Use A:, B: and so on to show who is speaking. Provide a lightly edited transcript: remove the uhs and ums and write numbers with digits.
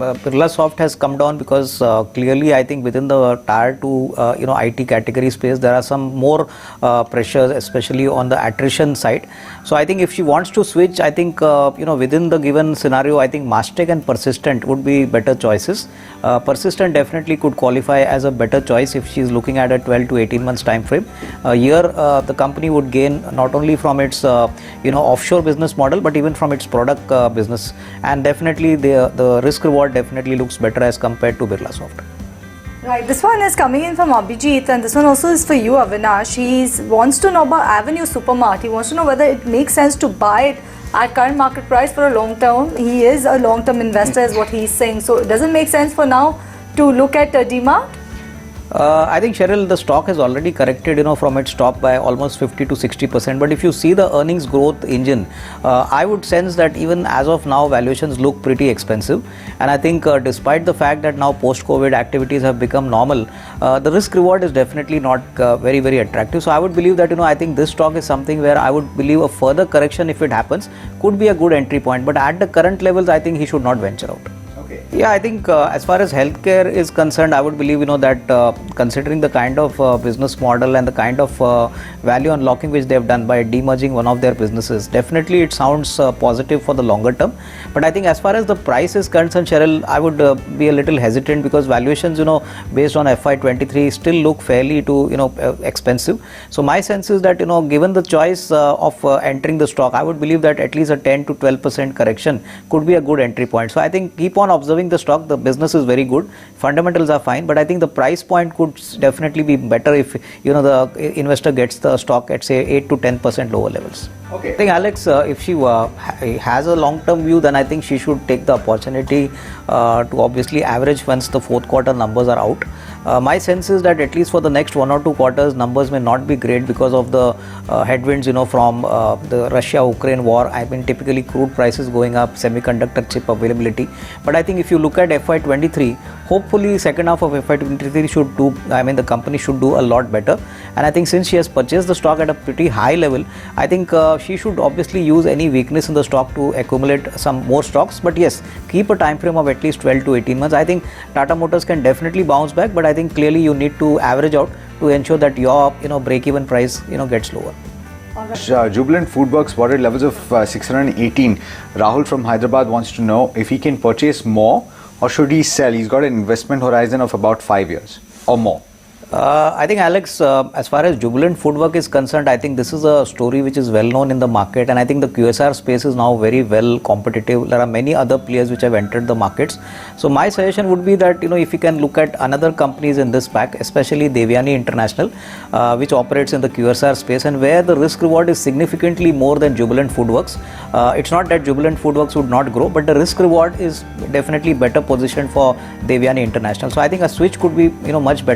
A: Birlasoft has come down because clearly I think within the tier 2 IT category space there are some more pressures, especially on the attrition side. So I think if she wants to switch, I think within the given scenario, I think Mastech and Persistent would be better choices. Persistent definitely could qualify as a better choice if she is looking at a 12 to 18 months time frame. Here the company would gain not only from its offshore business model, but even from its product business, and definitely the risk reward definitely looks better as compared to Birlasoft.
B: Right, this one is coming in from Abhijit, and this one also is for you, Avinash. He wants to know about Avenue Supermart. He wants to know whether it makes sense to buy it at current market price for a long term. He is a long term investor is what he's saying. So does it make sense for now to look at Dmart?
A: I think, Cheryl, the stock has already corrected, from its top by almost 50 to 60%. But if you see the earnings growth engine, I would sense that even as of now, valuations look pretty expensive. And I think despite the fact that now post-COVID activities have become normal, the risk reward is definitely not very, very attractive. So I would believe that, I think this stock is something where I would believe a further correction, if it happens, could be a good entry point. But at the current levels, I think he should not venture out. Yeah, I think as far as healthcare is concerned, I would believe that considering the kind of business model and the kind of value unlocking which they have done by demerging one of their businesses, definitely it sounds positive for the longer term. But I think as far as the price is concerned, Cheryl, I would be a little hesitant because valuations, based on FY23 still look fairly expensive. So my sense is that given the choice of entering the stock, I would believe that at least a 10 to 12% correction could be a good entry point. So I think keep on observing the stock. The business is very good, fundamentals are fine, but I think the price point could definitely be better if the investor gets the stock at say 8 to 10% lower levels. Okay. I think Alex, if she has a long-term view, then I think she should take the opportunity to obviously average once the fourth quarter numbers are out. My sense is that at least for the next 1 or 2 quarters, numbers may not be great because of the headwinds, from the Russia-Ukraine war. I mean, typically crude prices going up, semiconductor chip availability. But I think if you look at FY23, hopefully second half of FY23 the company should do a lot better. And I think since she has purchased the stock at a pretty high level, I think she should obviously use any weakness in the stock to accumulate some more stocks. But yes, keep a time frame of at least 12 to 18 months. I think Tata Motors can definitely bounce back, but I think clearly you need to average out to ensure that your break-even price gets lower.
C: Jubilant Foodworks bought at levels of 618. Rahul from Hyderabad wants to know if he can purchase more or should he sell. He's got an investment horizon of about 5 years or more.
A: I think, Alex, as far as Jubilant Foodwork is concerned, I think this is a story which is well known in the market, and I think the QSR space is now very well competitive. There are many other players which have entered the markets. So my suggestion would be that if you can look at another companies in this pack, especially Devyani International, which operates in the QSR space and where the risk reward is significantly more than Jubilant Foodworks. It's not that Jubilant Foodworks would not grow, but the risk reward is definitely better positioned for Devyani International. So I think a switch could be much better